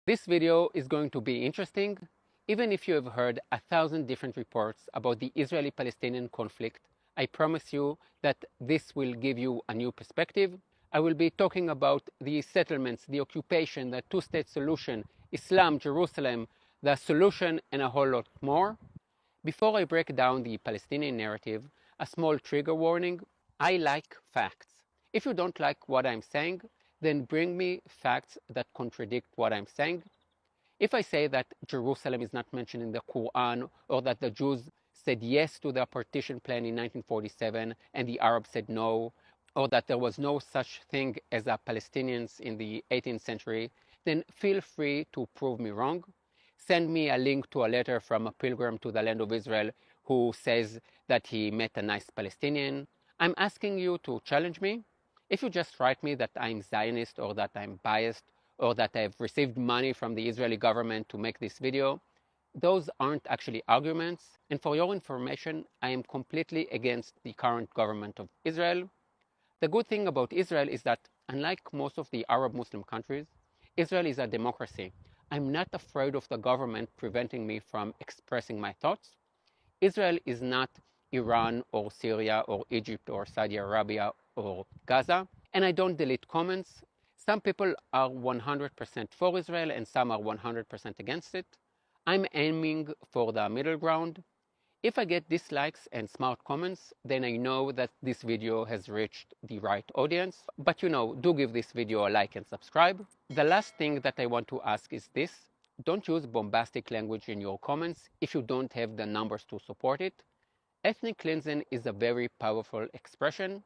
This video is going to be interesting. Even if you have heard 1,000 different reports about the Israeli-Palestinian conflict, I promise you that this will give you a new perspective. I will be talking about the settlements, the occupation, the two-state solution, Islam, Jerusalem, the solution, and a whole lot more. Before I break down the Palestinian narrative, a small trigger warning. I like facts. If you don't like what I'm saying, then bring me facts that contradict what I'm saying. If I say that Jerusalem is not mentioned in the Quran, or that the Jews said yes to the partition plan in 1947 and the Arabs said no, or that there was no such thing as a Palestinians in the 18th century, then feel free to prove me wrong. Send me a link to a letter from a pilgrim to the land of Israel who says that he met a nice Palestinian. I'm asking you to challenge me. If you just write me that I'm Zionist or that I'm biased or that I've received money from the Israeli government to make this video, those aren't actually arguments. And for your information, I am completely against the current government of Israel. The good thing about Israel is that, unlike most of the Arab Muslim countries, Israel is a democracy. I'm not afraid of the government preventing me from expressing my thoughts. Israel is not Iran or Syria or Egypt or Saudi Arabia or Gaza, and I don't delete comments. Some people are 100% for Israel and some are 100% against it. I'm aiming for the middle ground. If I get dislikes and smart comments, then I know that this video has reached the right audience. But do give this video a like and subscribe. The last thing that I want to ask is this. Don't use bombastic language in your comments if you don't have the numbers to support it. Ethnic cleansing is a very powerful expression.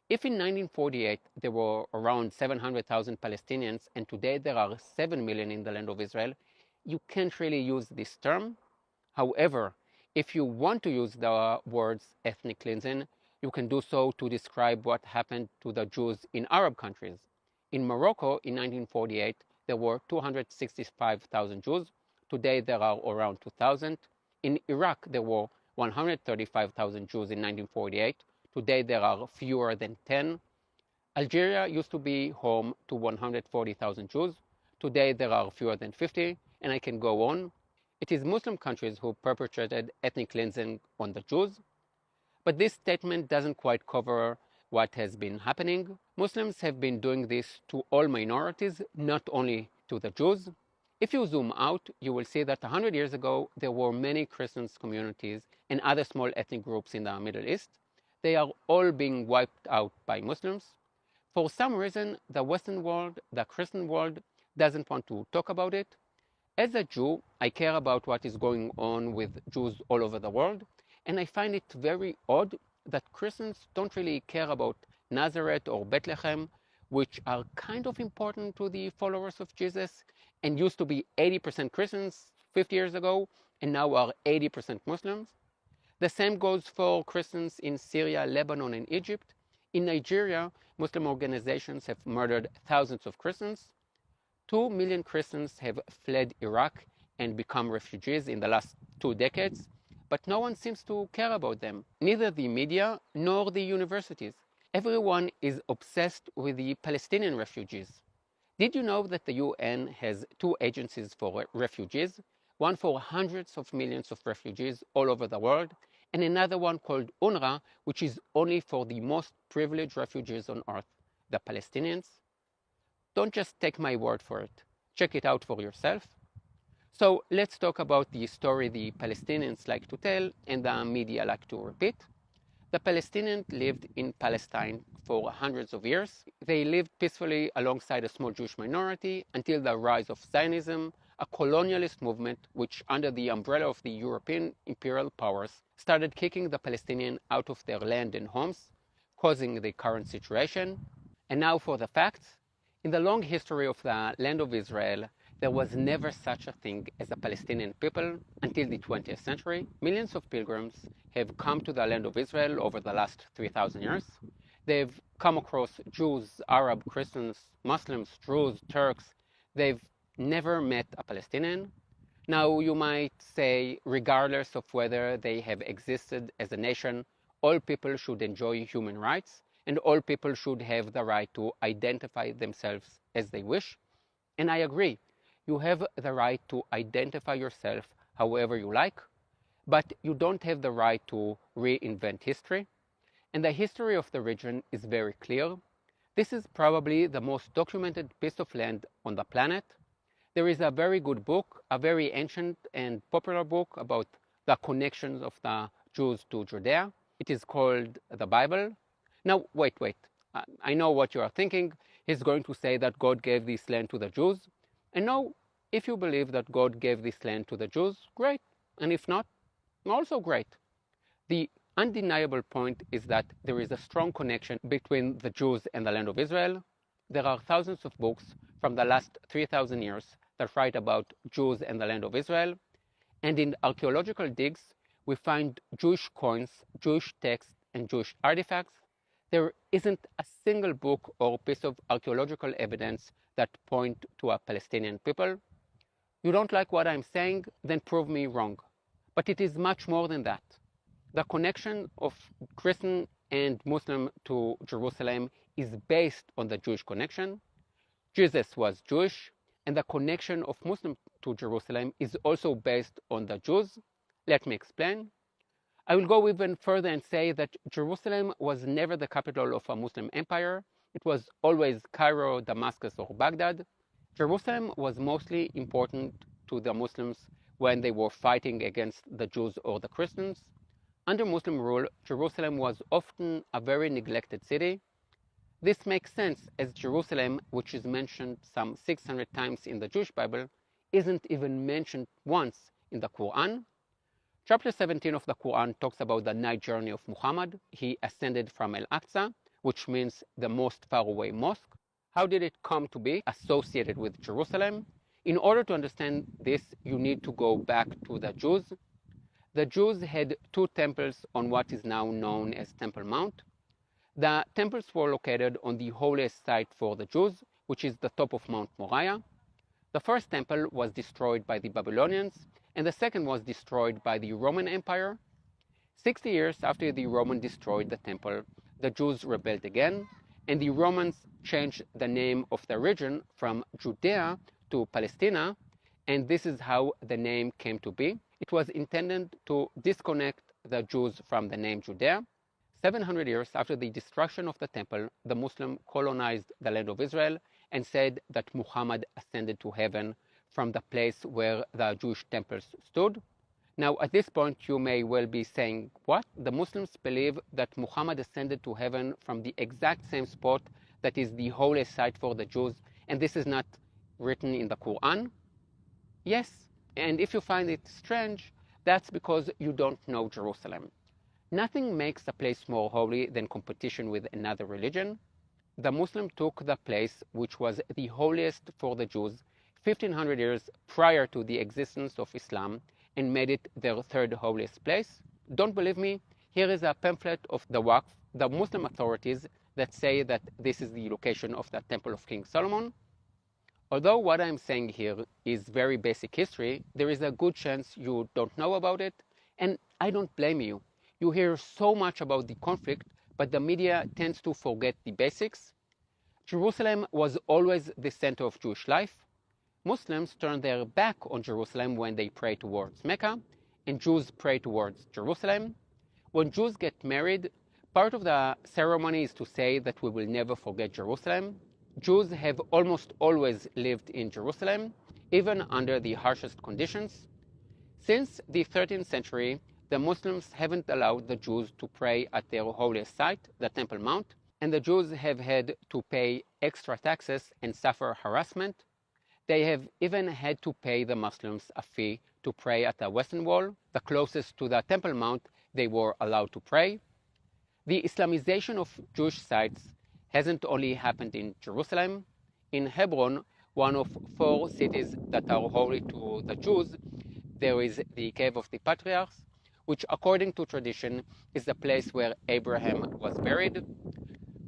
If in 1948 there were around 700,000 Palestinians and today there are 7 million in the land of Israel, you can't really use this term. However, if you want to use the words ethnic cleansing, you can do so to describe what happened to the Jews in Arab countries. In Morocco in 1948, there were 265,000 Jews. Today there are around 2,000. In Iraq, there were 135,000 Jews in 1948. Today there are fewer than 10. Algeria used to be home to 140,000 Jews. Today there are fewer than 50, and I can go on. It is Muslim countries who perpetrated ethnic cleansing on the Jews. But this statement doesn't quite cover what has been happening. Muslims have been doing this to all minorities, not only to the Jews. If you zoom out, you will see that 100 years ago, there were many Christian communities and other small ethnic groups in the Middle East. They are all being wiped out by Muslims. For some reason, the Western world, the Christian world, doesn't want to talk about it. As a Jew, I care about what is going on with Jews all over the world, and I find it very odd that Christians don't really care about Nazareth or Bethlehem, which are kind of important to the followers of Jesus and used to be 80% Christians 50 years ago and now are 80% Muslims. The same goes for Christians in Syria, Lebanon, and Egypt. In Nigeria, Muslim organizations have murdered thousands of Christians. 2 million Christians have fled Iraq and become refugees in the last 2 decades, but no one seems to care about them, neither the media nor the universities. Everyone is obsessed with the Palestinian refugees. Did you know that the UN has 2 agencies for refugees, one for hundreds of millions of refugees all over the world, and another one called UNRWA, which is only for the most privileged refugees on earth, the Palestinians? Don't just take my word for it. Check it out for yourself. So let's talk about the story the Palestinians like to tell and the media like to repeat. The Palestinians lived in Palestine for hundreds of years. They lived peacefully alongside a small Jewish minority until the rise of Zionism, a colonialist movement which, under the umbrella of the European imperial powers, started kicking the Palestinians out of their land and homes, causing the current situation. And now for the facts. In the long history of the land of Israel, there was never such a thing as a Palestinian people until the 20th century. Millions of pilgrims have come to the land of Israel over the last 3,000 years. They've come across Jews, Arab, Christians, Muslims, Druze, Turks. They've never met a Palestinian. Now you might say, regardless of whether they have existed as a nation, all people should enjoy human rights and all people should have the right to identify themselves as they wish. And I agree. You have the right to identify yourself however you like, but you don't have the right to reinvent history. And the history of the region is very clear. This is probably the most documented piece of land on the planet. There is a very good book, a very ancient and popular book about the connections of the Jews to Judea. It is called the Bible. Now, wait. I know what you are thinking. He's going to say that God gave this land to the Jews. And no, if you believe that God gave this land to the Jews, great. And if not, also great. The undeniable point is that there is a strong connection between the Jews and the land of Israel. There are thousands of books from the last 3,000 years that write about Jews and the land of Israel. And in archaeological digs, we find Jewish coins, Jewish texts, and Jewish artifacts. There isn't a single book or piece of archaeological evidence that point to a Palestinian people. You don't like what I'm saying? Then prove me wrong. But it is much more than that. The connection of Christian and Muslim to Jerusalem is based on the Jewish connection. Jesus was Jewish, and the connection of Muslim to Jerusalem is also based on the Jews. Let me explain. I will go even further and say that Jerusalem was never the capital of a Muslim empire. It was always Cairo, Damascus, or Baghdad. Jerusalem was mostly important to the Muslims when they were fighting against the Jews or the Christians. Under Muslim rule, Jerusalem was often a very neglected city. This makes sense, as Jerusalem, which is mentioned some 600 times in the Jewish Bible, isn't even mentioned once in the Quran. Chapter 17 of the Quran talks about the night journey of Muhammad. He ascended from Al-Aqsa, which means the most faraway mosque. How did it come to be associated with Jerusalem? In order to understand this, you need to go back to the Jews. The Jews had two temples on what is now known as Temple Mount. The temples were located on the holiest site for the Jews, which is the top of Mount Moriah. The first temple was destroyed by the Babylonians, and the second was destroyed by the Roman Empire. 60 years after the Romans destroyed the temple, the Jews rebelled again, and the Romans changed the name of the region from Judea to Palestina, and this is how the name came to be. It was intended to disconnect the Jews from the name Judea. 700 years after the destruction of the temple, the Muslims colonized the land of Israel and said that Muhammad ascended to heaven from the place where the Jewish temples stood. Now, at this point, you may well be saying, what? The Muslims believe that Muhammad ascended to heaven from the exact same spot that is the holiest site for the Jews, and this is not written in the Quran? Yes, and if you find it strange, that's because you don't know Jerusalem. Nothing makes a place more holy than competition with another religion. The Muslim took the place which was the holiest for the Jews 1500 years prior to the existence of Islam and made it their third holiest place. Don't believe me? Here is a pamphlet of the Waqf, the Muslim authorities, that say that this is the location of the Temple of King Solomon. Although what I'm saying here is very basic history, there is a good chance you don't know about it, and I don't blame you. You hear so much about the conflict, but the media tends to forget the basics. Jerusalem was always the center of Jewish life. Muslims turn their back on Jerusalem when they pray towards Mecca, and Jews pray towards Jerusalem. When Jews get married, part of the ceremony is to say that we will never forget Jerusalem. Jews have almost always lived in Jerusalem, even under the harshest conditions. Since the 13th century, the Muslims haven't allowed the Jews to pray at their holiest site, the Temple Mount, and the Jews have had to pay extra taxes and suffer harassment. They have even had to pay the Muslims a fee to pray at the Western Wall, the closest to the Temple Mount they were allowed to pray. The Islamization of Jewish sites hasn't only happened in Jerusalem. In Hebron, one of 4 cities that are holy to the Jews, there is the Cave of the Patriarchs, which according to tradition is the place where Abraham was buried.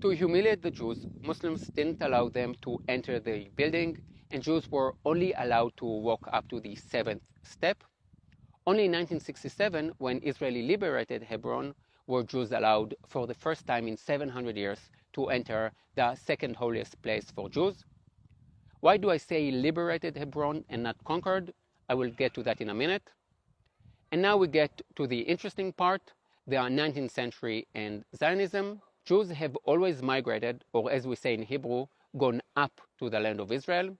To humiliate the Jews, Muslims didn't allow them to enter the building, and Jews were only allowed to walk up to the 7th step. Only in 1967, when Israel liberated Hebron, were Jews allowed for the first time in 700 years to enter the second holiest place for Jews. Why do I say liberated Hebron and not conquered? I will get to that in a minute. And now we get to the interesting part, the 19th century and Zionism. Jews have always migrated, or as we say in Hebrew, gone up to the land of Israel.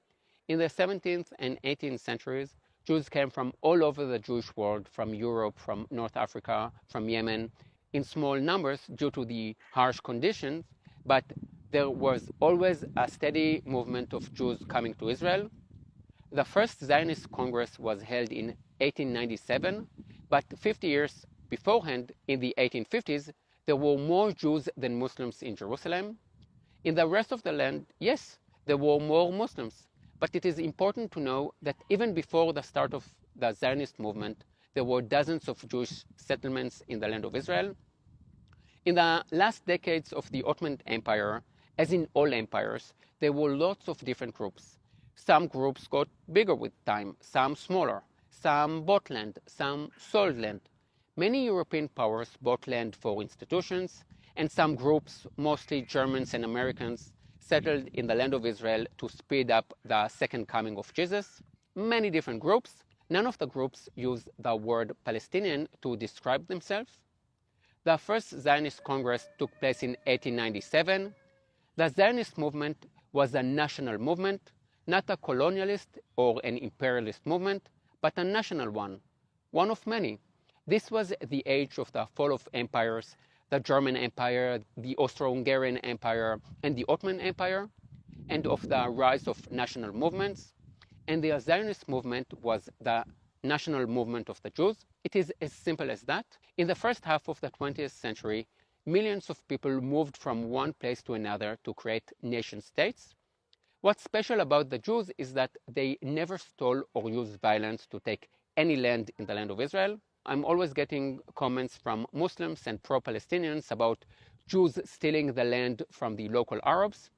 In the 17th and 18th centuries, Jews came from all over the Jewish world, from Europe, from North Africa, from Yemen, in small numbers due to the harsh conditions, but there was always a steady movement of Jews coming to Israel. The first Zionist Congress was held in 1897, but 50 years beforehand, in the 1850s, there were more Jews than Muslims in Jerusalem. In the rest of the land, yes, there were more Muslims, but it is important to know that even before the start of the Zionist movement, there were dozens of Jewish settlements in the land of Israel. In the last decades of the Ottoman Empire, as in all empires, there were lots of different groups. Some groups got bigger with time, some smaller, some bought land, some sold land. Many European powers bought land for institutions, and some groups, mostly Germans and Americans, settled in the land of Israel to speed up the second coming of Jesus. Many different groups. None of the groups use the word Palestinian to describe themselves. The first Zionist Congress took place in 1897. The Zionist movement was a national movement, not a colonialist or an imperialist movement, but a national one of many. This was the age of the fall of empires, the German Empire, the Austro-Hungarian Empire, and the Ottoman Empire, and of the rise of national movements. And the Zionist movement was the national movement of the Jews. It is as simple as that. In the first half of the 20th century, millions of people moved from one place to another to create nation states. What's special about the Jews is that they never stole or used violence to take any land in the land of Israel. I'm always getting comments from Muslims and pro-Palestinians about Jews stealing the land from the local Arabs.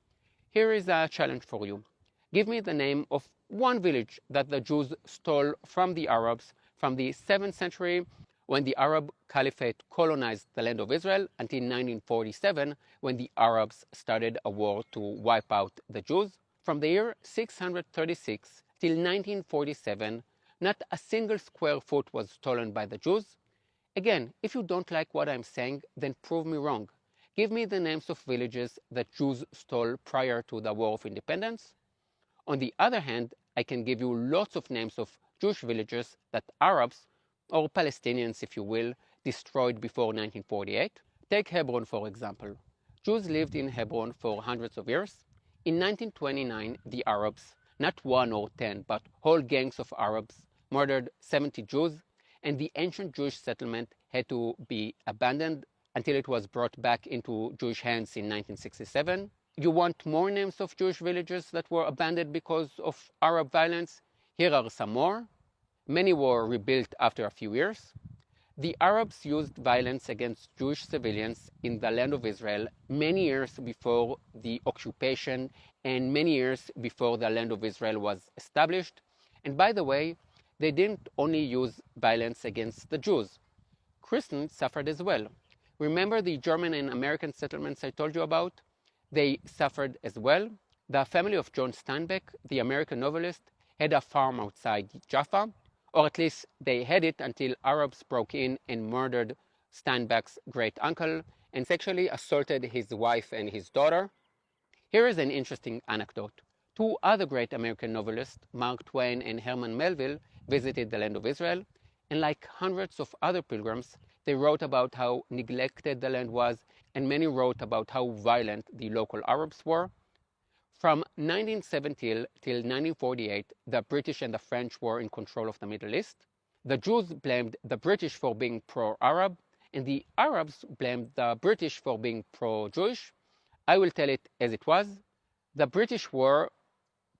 Here is a challenge for you. Give me the name of one village that the Jews stole from the Arabs from the 7th century, when the Arab Caliphate colonized the land of Israel, until 1947, when the Arabs started a war to wipe out the Jews. From the year 636 till 1947, not a single square foot was stolen by the Jews. Again, if you don't like what I'm saying, then prove me wrong. Give me the names of villages that Jews stole prior to the War of Independence. On the other hand, I can give you lots of names of Jewish villages that Arabs, or Palestinians if you will, destroyed before 1948. Take Hebron, for example. Jews lived in Hebron for hundreds of years. In 1929, the Arabs, not 1 or 10, but whole gangs of Arabs, murdered 70 Jews, and the ancient Jewish settlement had to be abandoned until it was brought back into Jewish hands in 1967. You want more names of Jewish villages that were abandoned because of Arab violence? Here are some more. Many were rebuilt after a few years. The Arabs used violence against Jewish civilians in the land of Israel many years before the occupation and many years before the land of Israel was established. And by the way, they didn't only use violence against the Jews. Christians suffered as well. Remember the German and American settlements I told you about? They suffered as well. The family of John Steinbeck, the American novelist, had a farm outside Jaffa, or at least they had it until Arabs broke in and murdered Steinbeck's great uncle and sexually assaulted his wife and his daughter. Here is an interesting anecdote. Two other great American novelists, Mark Twain and Herman Melville, visited the land of Israel, and like hundreds of other pilgrims, they wrote about how neglected the land was, and many wrote about how violent the local Arabs were. From 1970 till 1948, the British and the French were in control of the Middle East. The Jews blamed the British for being pro-Arab, and the Arabs blamed the British for being pro-Jewish. I will tell it as it was. The British were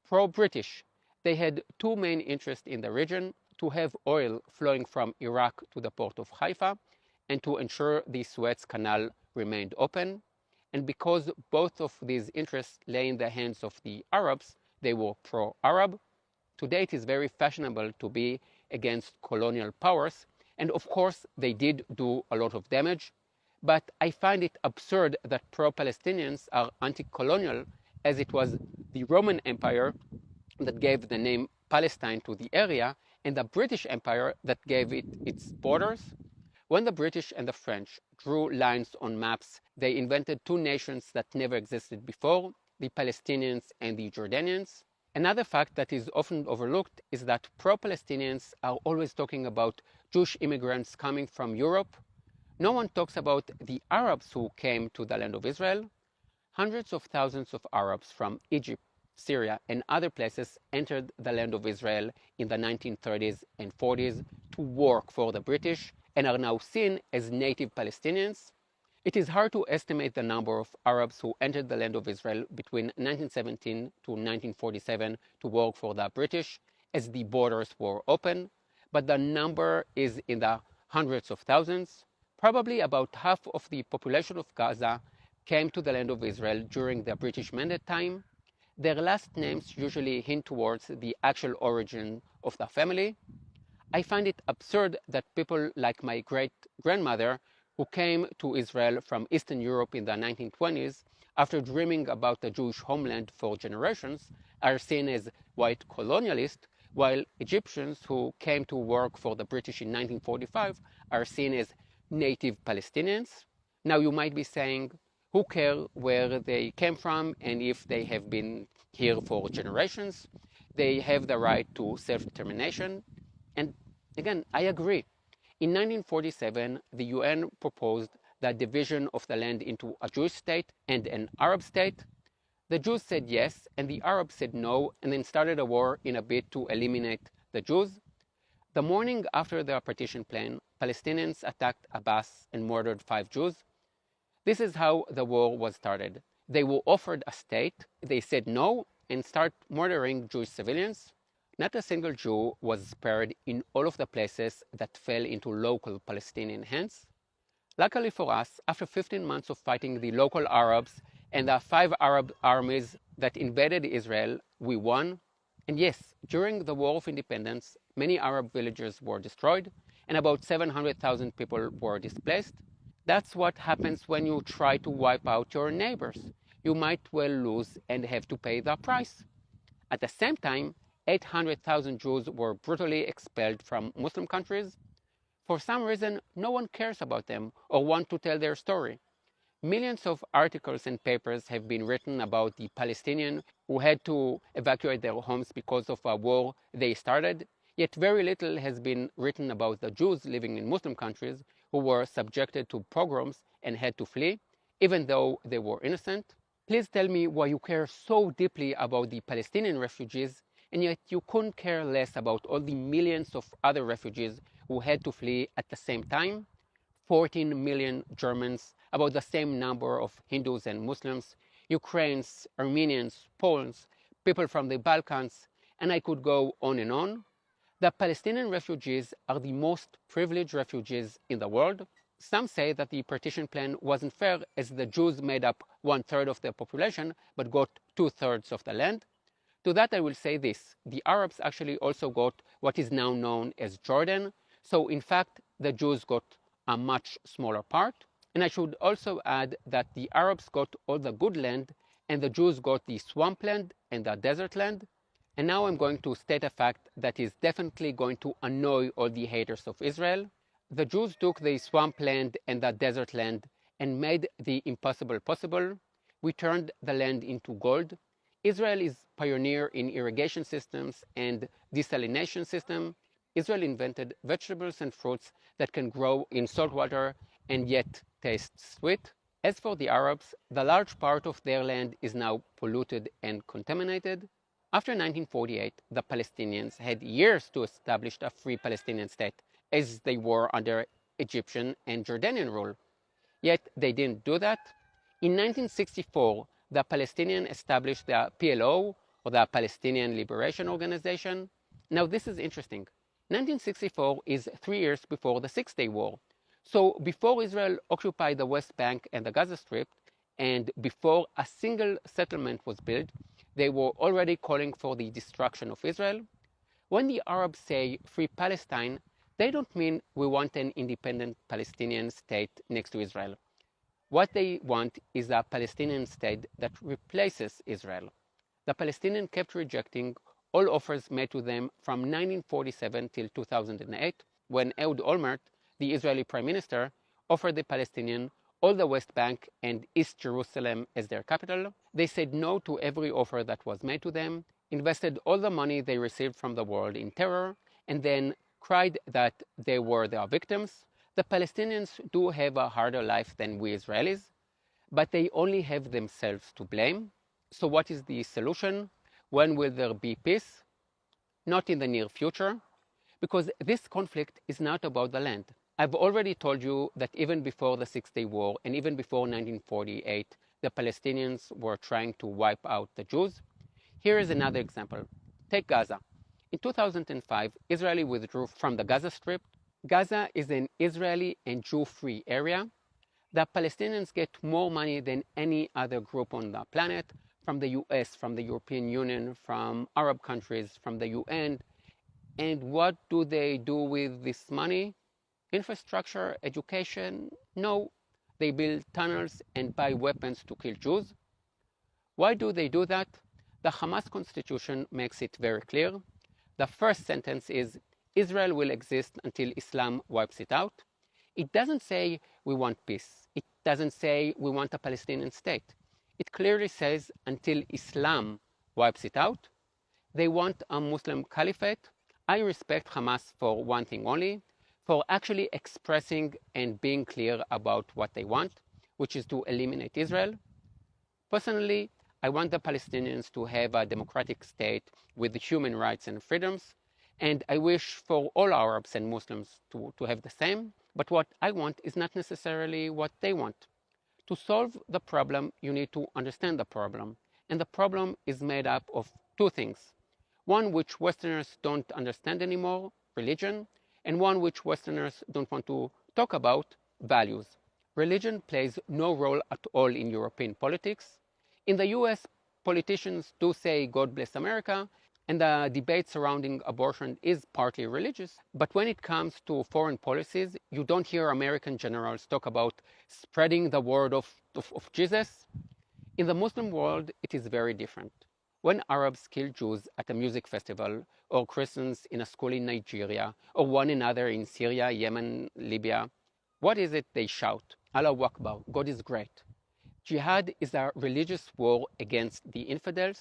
pro-British. They had two main interests in the region: to have oil flowing from Iraq to the port of Haifa, and to ensure the Suez Canal remained open. And because both of these interests lay in the hands of the Arabs, they were pro-Arab. Today it is very fashionable to be against colonial powers, and of course they did do a lot of damage, but I find it absurd that pro-Palestinians are anti-colonial, as it was the Roman Empire that gave the name Palestine to the area, and the British Empire that gave it its borders. When the British and the French drew lines on maps, they invented two nations that never existed before, the Palestinians and the Jordanians. Another fact that is often overlooked is that pro-Palestinians are always talking about Jewish immigrants coming from Europe. No one talks about the Arabs who came to the land of Israel. Hundreds of thousands of Arabs from Egypt, Syria, and other places entered the land of Israel in the 1930s and 40s to work for the British and are now seen as native Palestinians. It is hard to estimate the number of Arabs who entered the land of Israel between 1917 to 1947 to work for the British, as the borders were open, but the number is in the hundreds of thousands. Probably about half of the population of Gaza came to the land of Israel during the British Mandate time. Their last names usually hint towards the actual origin of the family. I find it absurd that people like my great-grandmother, who came to Israel from Eastern Europe in the 1920s after dreaming about the Jewish homeland for generations, are seen as white colonialists, while Egyptians who came to work for the British in 1945 are seen as native Palestinians. Now you might be saying, who cares where they came from and if they have been here for generations? They have the right to self-determination. And again, I agree. In 1947, the UN proposed the division of the land into a Jewish state and an Arab state. The Jews said yes, and the Arabs said no, and then started a war in a bid to eliminate the Jews. The morning after the partition plan, Palestinians attacked a bus and murdered 5 Jews. This is how the war was started. They were offered a state, they said no, and start murdering Jewish civilians. Not a single Jew was spared in all of the places that fell into local Palestinian hands. Luckily for us, after 15 months of fighting the local Arabs and the 5 Arab armies that invaded Israel, we won. And yes, during the War of Independence, many Arab villages were destroyed and about 700,000 people were displaced. That's what happens when you try to wipe out your neighbors. You might well lose and have to pay the price. At the same time, 800,000 Jews were brutally expelled from Muslim countries. For some reason, no one cares about them or want to tell their story. Millions of articles and papers have been written about the Palestinians who had to evacuate their homes because of a war they started, yet very little has been written about the Jews living in Muslim countries who were subjected to pogroms and had to flee, even though they were innocent. Please tell me why you care so deeply about the Palestinian refugees, and yet you couldn't care less about all the millions of other refugees who had to flee at the same time. 14 million Germans, about the same number of Hindus and Muslims, Ukrainians, Armenians, Poles, people from the Balkans, and I could go on and on. The Palestinian refugees are the most privileged refugees in the world. Some say that the partition plan wasn't fair as the Jews made up 1/3 of the population but got 2/3 of the land. To that I will say this: the Arabs actually also got what is now known as Jordan, so in fact the Jews got a much smaller part. And I should also add that the Arabs got all the good land and the Jews got the swampland and the desert land. And now I'm going to state a fact that is definitely going to annoy all the haters of Israel. The Jews took the swampland and the desert land and made the impossible possible. We turned the land into gold. Israel is pioneer in irrigation systems and desalination system. Israel invented vegetables and fruits that can grow in salt water and yet taste sweet. As for the Arabs, the large part of their land is now polluted and contaminated. After 1948, the Palestinians had years to establish a free Palestinian state, as they were under Egyptian and Jordanian rule. Yet they didn't do that. In 1964, the Palestinians established the PLO, or the Palestinian Liberation Organization. Now this is interesting. 1964 is 3 years before the Six-Day War. So before Israel occupied the West Bank and the Gaza Strip, and before a single settlement was built, they were already calling for the destruction of Israel. When the Arabs say free Palestine, they don't mean we want an independent Palestinian state next to Israel. What they want is a Palestinian state that replaces Israel. The Palestinians kept rejecting all offers made to them from 1947 till 2008, when Ehud Olmert, the Israeli Prime Minister, offered the Palestinians all the West Bank and East Jerusalem as their capital. They said no to every offer that was made to them, invested all the money they received from the world in terror, and then cried that they were their victims. The Palestinians do have a harder life than we Israelis, but they only have themselves to blame. So what is the solution? When will there be peace? Not in the near future, because this conflict is not about the land. I've already told you that even before the Six-Day War and even before 1948, the Palestinians were trying to wipe out the Jews. Here is another example. Take Gaza. In 2005, Israel withdrew from the Gaza Strip. Gaza is an Israeli and Jew-free area. The Palestinians get more money than any other group on the planet, from the US, from the European Union, from Arab countries, from the UN. And what do they do with this money? Infrastructure, education? No. They build tunnels and buy weapons to kill Jews. Why do they do that? The Hamas constitution makes it very clear. The first sentence is, Israel will exist until Islam wipes it out. It doesn't say we want peace. It doesn't say we want a Palestinian state. It clearly says until Islam wipes it out. They want a Muslim caliphate. I respect Hamas for one thing only, for actually expressing and being clear about what they want, which is to eliminate Israel. Personally, I want the Palestinians to have a democratic state with human rights and freedoms, and I wish for all Arabs and Muslims to have the same, but what I want is not necessarily what they want. To solve the problem, you need to understand the problem, and the problem is made up of two things. One which Westerners don't understand anymore, religion, and one which Westerners don't want to talk about, values. Religion plays no role at all in European politics. In the US, politicians do say God bless America, and the debate surrounding abortion is partly religious. But when it comes to foreign policies, you don't hear American generals talk about spreading the word of Jesus. In the Muslim world, it is very different. When Arabs kill Jews at a music festival, or Christians in a school in Nigeria, or one another in Syria, Yemen, Libya, what is it they shout? Allahu Akbar, God is great. Jihad is a religious war against the infidels.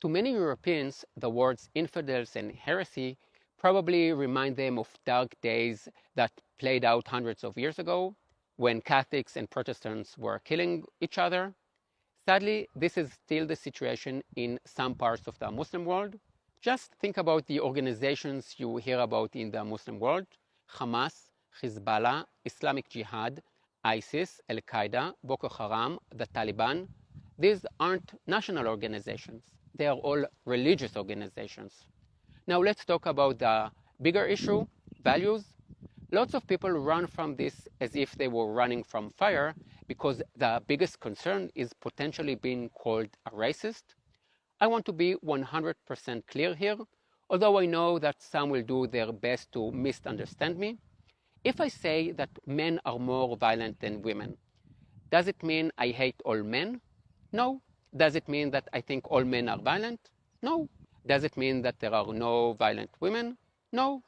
To many Europeans, the words infidels and heresy probably remind them of dark days that played out hundreds of years ago, when Catholics and Protestants were killing each other. Sadly, this is still the situation in some parts of the Muslim world. Just think about the organizations you hear about in the Muslim world: Hamas, Hezbollah, Islamic Jihad, ISIS, Al-Qaeda, Boko Haram, the Taliban. These aren't national organizations. They are all religious organizations. Now let's talk about the bigger issue, values. Lots of people run from this as if they were running from fire, because the biggest concern is potentially being called a racist. I want to be 100% clear here, although I know that some will do their best to misunderstand me. If I say that men are more violent than women, does it mean I hate all men? No. Does it mean that I think all men are violent? No. Does it mean that there are no violent women? No.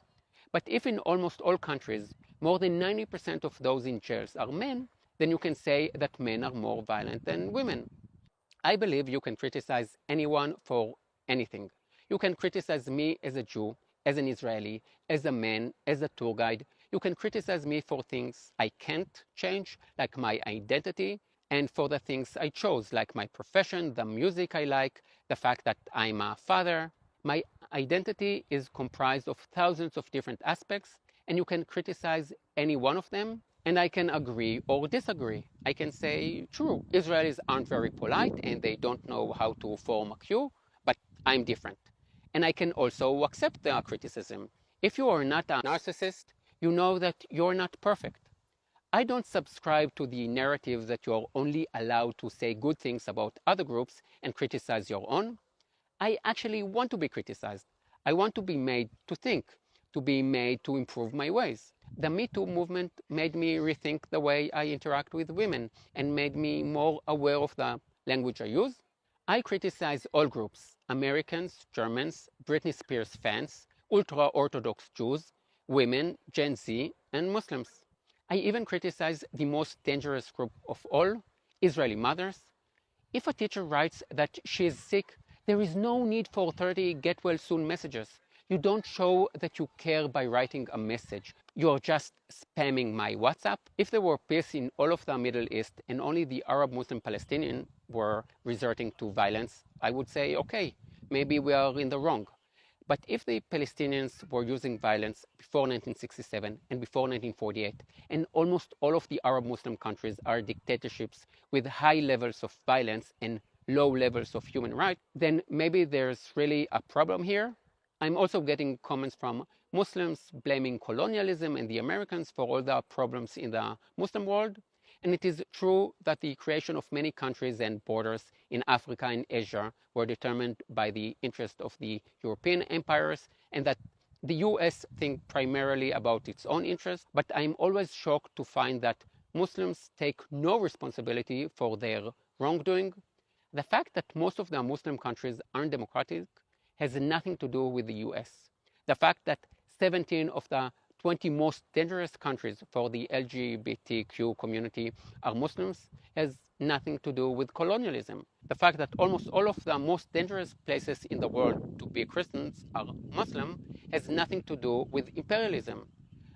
But if in almost all countries, more than 90% of those in jails are men, then you can say that men are more violent than women. I believe you can criticize anyone for anything. You can criticize me as a Jew, as an Israeli, as a man, as a tour guide. You can criticize me for things I can't change, like my identity, and for the things I chose, like my profession, the music I like, the fact that I'm a father. My identity is comprised of thousands of different aspects, and you can criticize any one of them, and I can agree or disagree. I can say, true, Israelis aren't very polite and they don't know how to form a queue, but I'm different. And I can also accept the criticism. If you are not a narcissist, you know that you're not perfect. I don't subscribe to the narrative that you're only allowed to say good things about other groups and criticize your own. I actually want to be criticized. I want to be made to think, to be made to improve my ways. The Me Too movement made me rethink the way I interact with women and made me more aware of the language I use. I criticize all groups. Americans, Germans, Britney Spears fans, ultra-Orthodox Jews, women, Gen Z, and Muslims. I even criticize the most dangerous group of all, Israeli mothers. If a teacher writes that she is sick, there is no need for 30 get well soon messages. You don't show that you care by writing a message. You are just spamming my WhatsApp. If there were peace in all of the Middle East and only the Arab Muslim Palestinians were resorting to violence, I would say, okay, maybe we are in the wrong. But if the Palestinians were using violence before 1967 and before 1948, and almost all of the Arab Muslim countries are dictatorships with high levels of violence and low levels of human rights, then maybe there's really a problem here. I'm also getting comments from Muslims blaming colonialism and the Americans for all the problems in the Muslim world. And it is true that the creation of many countries and borders in Africa and Asia were determined by the interest of the European empires, and that the US think primarily about its own interests. But I'm always shocked to find that Muslims take no responsibility for their wrongdoing. The fact that most of the Muslim countries aren't democratic has nothing to do with the US. The fact that 17 of the 20 most dangerous countries for the LGBTQ community are Muslims has nothing to do with colonialism. The fact that almost all of the most dangerous places in the world to be Christians are Muslim has nothing to do with imperialism.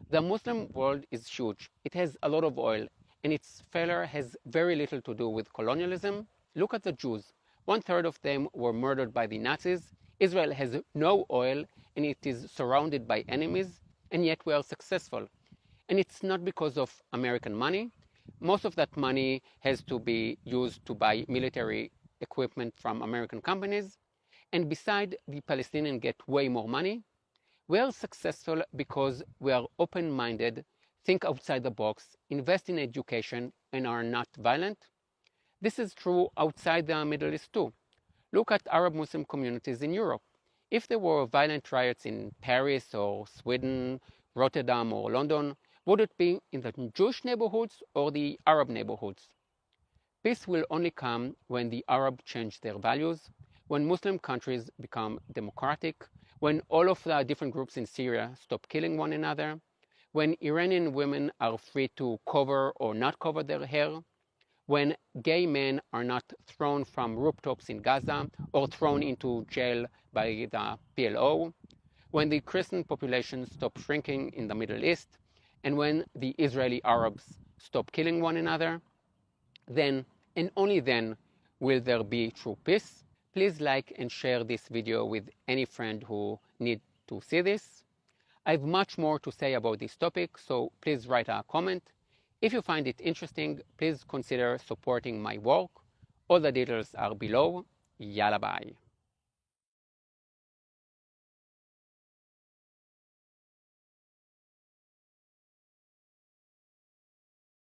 The Muslim world is huge. It has a lot of oil, and its failure has very little to do with colonialism. Look at the Jews. 1/3 of them were murdered by the Nazis. Israel has no oil, and it is surrounded by enemies, and yet we are successful. And it's not because of American money. Most of that money has to be used to buy military equipment from American companies. And beside, the Palestinians get way more money. We are successful because we are open-minded, think outside the box, invest in education, and are not violent. This is true outside the Middle East too. Look at Arab Muslim communities in Europe. If there were violent riots in Paris or Sweden, Rotterdam or London, would it be in the Jewish neighborhoods or the Arab neighborhoods? Peace will only come when the Arabs change their values, when Muslim countries become democratic, when all of the different groups in Syria stop killing one another, when Iranian women are free to cover or not cover their hair, when gay men are not thrown from rooftops in Gaza or thrown into jail by the PLO, when the Christian population stops shrinking in the Middle East, and when the Israeli Arabs stop killing one another, then and only then will there be true peace. Please like and share this video with any friend who needs to see this. I have much more to say about this topic, so please write a comment. If you find it interesting, please consider supporting my work. All the details are below. Yalla bye.